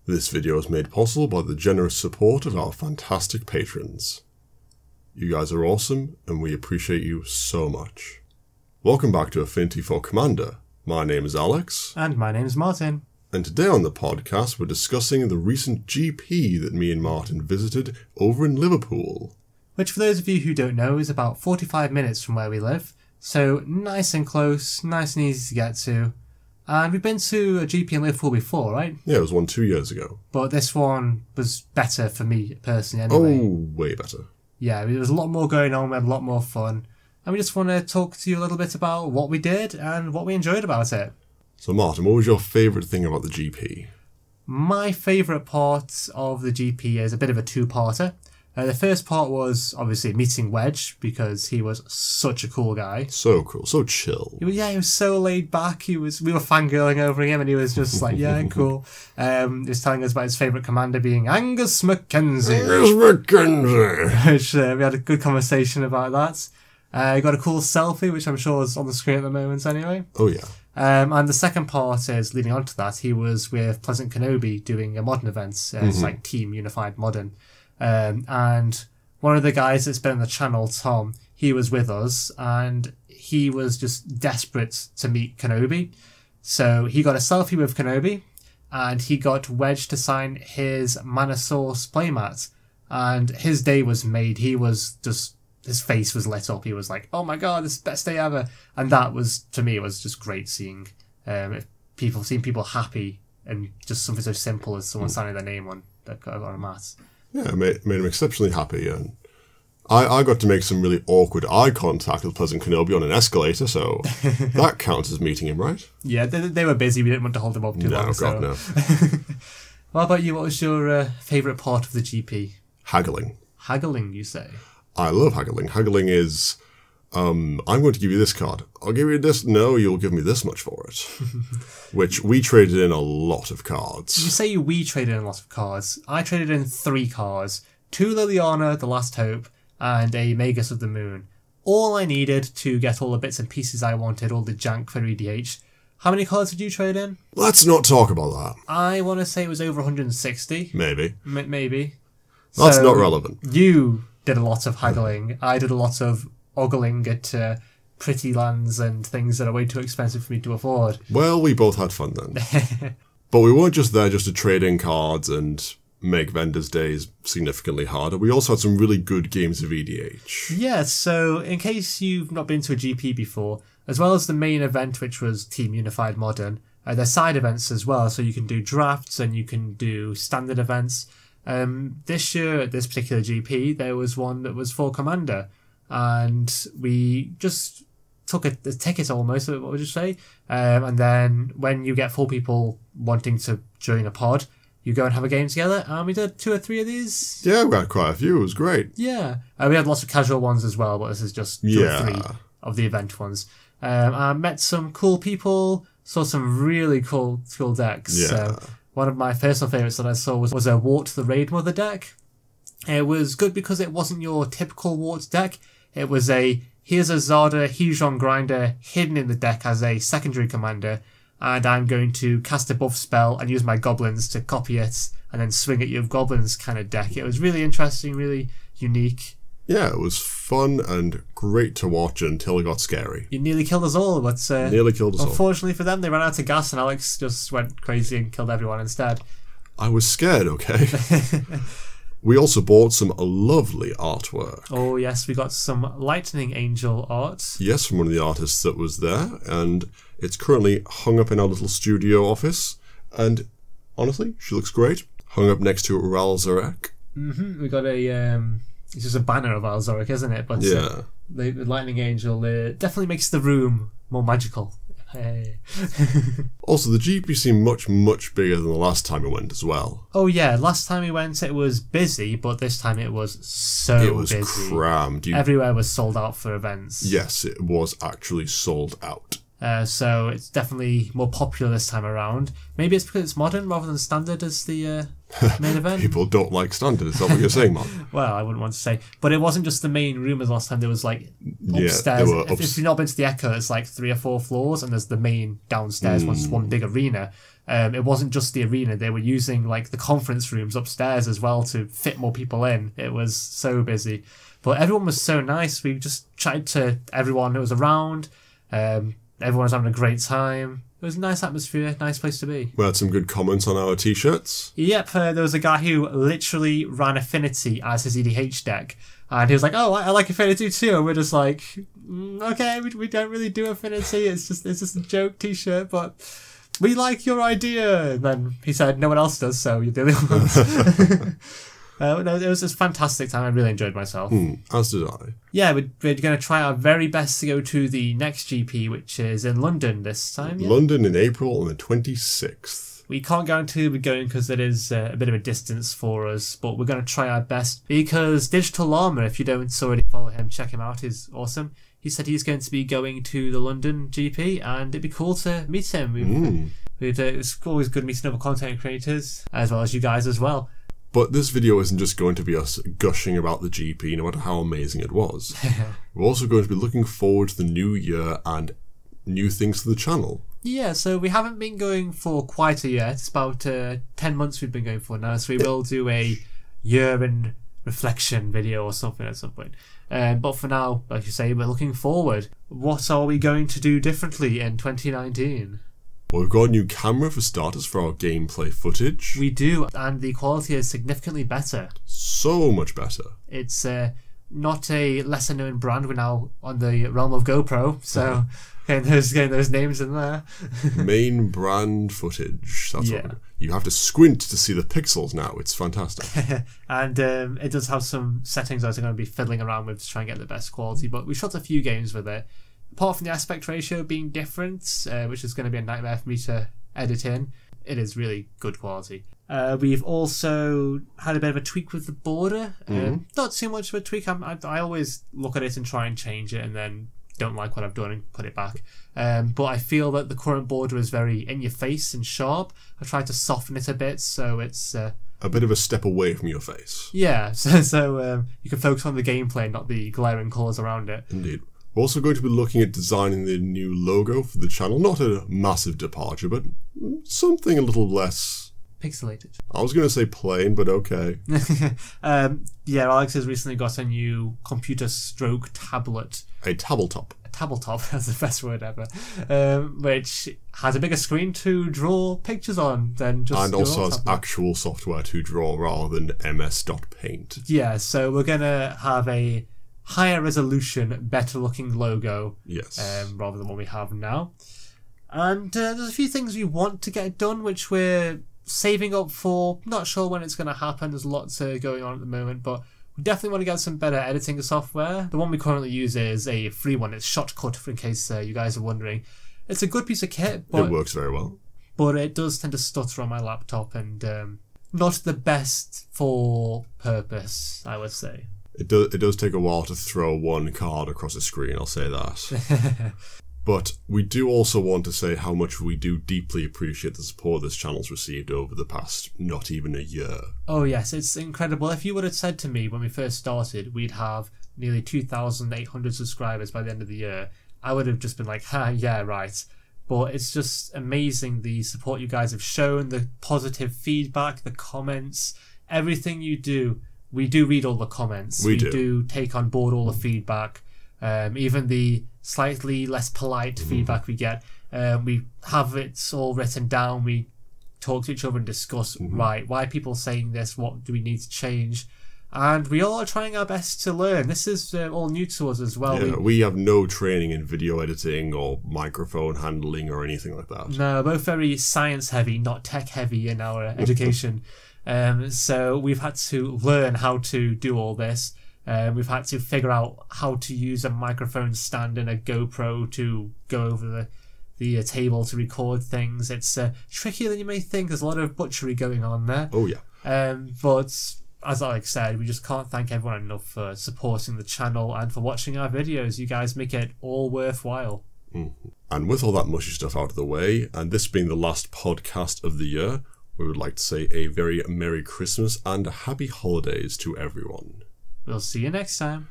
This video is made possible by the generous support of our fantastic patrons. You guys are awesome, and we appreciate you so much. Welcome back to Affinity for Commander. My name is Alex. And my name is Martin. And today on the podcast we're discussing the recent GP that me and Martin visited over in Liverpool. Which, for those of you who don't know, is about 45 minutes from where we live. So nice and close, nice and easy to get to. And we've been to a GP in Liverpool before, right? Yeah, it was one 2 years ago. But this one was better for me personally anyway. Oh, way better. Yeah, there was a lot more going on, we had a lot more fun. And we just want to talk to you a little bit about what we did and what we enjoyed about it. So Martin, what was your favourite thing about the GP? My favourite part of the GP is a bit of a two-parter. The first part was obviously meeting Wedge because he was such a cool guy. So cool, so chill. He was so laid back. We were fangirling over him, and he was just like, "Yeah, cool." He was telling us about his favourite commander being Angus Mackenzie. Angus Mackenzie. Which we had a good conversation about that. He got a cool selfie, which I'm sure is on the screen at the moment, anyway. Oh yeah. And the second part is leading on to that. He was with Pleasant Kenobi doing a modern event. It's like Team Unified Modern. And one of the guys that's been on the channel, Tom, he was with us and he was just desperate to meet Kenobi. So he got a selfie with Kenobi and he got Wedge to sign his Mana Source playmat. And his day was made. He was just, his face was lit up. He was like, "Oh my god, this is the best day ever." And that was, to me, it was just great seeing seeing people happy and just something so simple as someone signing their name on a mat. Yeah, it made him exceptionally happy, and I got to make some really awkward eye contact with Pleasant Kenobi on an escalator, so that counts as meeting him, right? Yeah, they were busy. We didn't want to hold them up too long. No. What about you? What was your favourite part of the GP? Haggling. Haggling, you say? I love haggling. Haggling is, I'm going to give you this card. I'll give you this. No, you'll give me this much for it. Which we traded in a lot of cards. You say we traded in a lot of cards. I traded in 3 cards. 2 Liliana, the Last Hope, and a Magus of the Moon. All I needed to get all the bits and pieces I wanted, all the jank for EDH. How many cards did you trade in? Let's not talk about that. I want to say it was over 160. Maybe. Maybe. That's not relevant. You did a lot of haggling. I did a lot of ogling at pretty lands and things that are way too expensive for me to afford. Well, we both had fun then. But we weren't just there just to trade in cards and make vendors' days significantly harder. We also had some really good games of EDH. Yeah, so in case you've not been to a GP before, as well as the main event, which was Team Unified Modern, there's side events as well, so you can do drafts and you can do standard events. This year, at this particular GP, there was one that was for Commander, and we just took a ticket almost, what would you say? And then when you get 4 people wanting to join a pod, you go and have a game together, and we did 2 or 3 of these. Yeah, we had quite a few. It was great. Yeah. We had lots of casual ones as well, but this is just 2 or 3 of the event ones. I met some cool people, saw some really cool decks. Yeah. One of my personal favourites that I saw was a Wart the Raid Mother deck. It was good because it wasn't your typical Wart deck. It was here's a Zarda Hejon Grinder hidden in the deck as a secondary commander, and I'm going to cast a buff spell and use my goblins to copy it and then swing at you with goblins kind of deck. It was really interesting, really unique. Yeah, it was fun and great to watch until it got scary. You nearly killed us all, but unfortunately for them, they ran out of gas and Alex just went crazy and killed everyone instead. I was scared, okay? We also bought some lovely artwork. Oh yes, we got some Lightning Angel art. Yes, from one of the artists that was there, and it's currently hung up in our little studio office, and honestly, she looks great. Hung up next to Ral Zarek. We got it's just a banner of Alzoric, isn't it? But yeah. The Lightning Angel definitely makes the room more magical. Hey. Also, the GP seemed much, much bigger than the last time we went as well. Oh yeah, last time we went it was busy, but this time it was so busy. It was crammed. Everywhere was sold out for events. Yes, it was actually sold out. So it's definitely more popular this time around. Maybe it's because it's modern rather than standard as the main event. People don't like standard, is that what you're saying, man? Well, I wouldn't want to say. But it wasn't just the main room as last time. There was like upstairs. there were If you've not been to the Echo, it's like 3 or 4 floors, and there's the main downstairs one big arena. It wasn't just the arena. They were using like the conference rooms upstairs as well to fit more people in. It was so busy. But everyone was so nice. We just chatted to everyone who was around. Everyone was having a great time. It was a nice atmosphere, nice place to be. We had some good comments on our t-shirts. Yep, there was a guy who literally ran Affinity as his EDH deck. And he was like, oh, I like Affinity too. And we're just like, okay, we don't really do Affinity. It's just a joke t-shirt, but we like your idea. And then he said, no one else does, so you're the only ones. No, it was a fantastic time. I really enjoyed myself. As did I. Yeah, we're going to try our very best to go to the next GP, which is in London this time. Yeah? London in April on the 26th. We can't guarantee we're going because it is a bit of a distance for us, but we're going to try our best because Digital Llama, if you don't already follow him, check him out, he's awesome. He said he's going to be going to the London GP and it'd be cool to meet him. It's always good meeting other content creators as well as you guys as well. But this video isn't just going to be us gushing about the GP, no matter how amazing it was. We're also going to be looking forward to the new year and new things to the channel. Yeah, so we haven't been going for quite a year. It's about 10 months we've been going for now. So we will do a year in reflection video or something at some point. But for now, like you say, we're looking forward. What are we going to do differently in 2019? Well, we've got a new camera for starters for our gameplay footage. We do, and the quality is significantly better. So much better. It's not a lesser known brand. We're now on the realm of GoPro, so getting those names in there. Main brand footage. That's what you have to squint to see the pixels now. It's fantastic. And it does have some settings I was going to be fiddling around with to try and get the best quality, but we shot a few games with it. Apart from the aspect ratio being different, which is going to be a nightmare for me to edit in, it is really good quality. We've also had a bit of a tweak with the border. Not too much of a tweak. I always look at it and try and change it and then don't like what I've done and put it back. But I feel that the current border is very in your face and sharp. I tried to soften it a bit so it's... a bit of a step away from your face. Yeah, so you can focus on the gameplay, not the glaring colours around it. Indeed. We're also going to be looking at designing the new logo for the channel. Not a massive departure, but something a little less... pixelated. I was going to say plain, but okay. Yeah, Alex has recently got a new computer stroke tablet. A tabletop. A tabletop, that's the best word ever. Which has a bigger screen to draw pictures on than just... And also has actual software to draw rather than MS.Paint. Yeah, so we're going to have a higher resolution, better looking logo. Yes. Rather than what we have now. And there's a few things we want to get done, which we're saving up for. Not sure when it's going to happen. There's lots going on at the moment, but we definitely want to get some better editing software. The one we currently use is a free one. It's Shotcut, in case you guys are wondering. It's a good piece of kit, but it works very well. But it does tend to stutter on my laptop and not the best for purpose, I would say. It does take a while to throw one card across a screen, I'll say that. But we do also want to say how much we do deeply appreciate the support this channel's received over the past not even a year. Oh yes, it's incredible. If you would have said to me when we first started we'd have nearly 2,800 subscribers by the end of the year, I would have just been like, ha, yeah, right. But it's just amazing the support you guys have shown, the positive feedback, the comments, everything you do. We do read all the comments. We do take on board all the feedback. Even the slightly less polite feedback we get. We have it all written down. We talk to each other and discuss, right, why are people saying this? What do we need to change? And we all are trying our best to learn. This is all new to us as well. Yeah, we have no training in video editing or microphone handling or anything like that. No, both very science heavy, not tech heavy in our education. So we've had to learn how to do all this. We've had to figure out how to use a microphone stand and a GoPro to go over the table to record things. It's trickier than you may think. There's a lot of butchery going on there. Oh yeah. But as I said, we just can't thank everyone enough for supporting the channel and for watching our videos. You guys make it all worthwhile. And with all that mushy stuff out of the way, and this being the last podcast of the year, we would like to say a very Merry Christmas and Happy Holidays to everyone. We'll see you next time.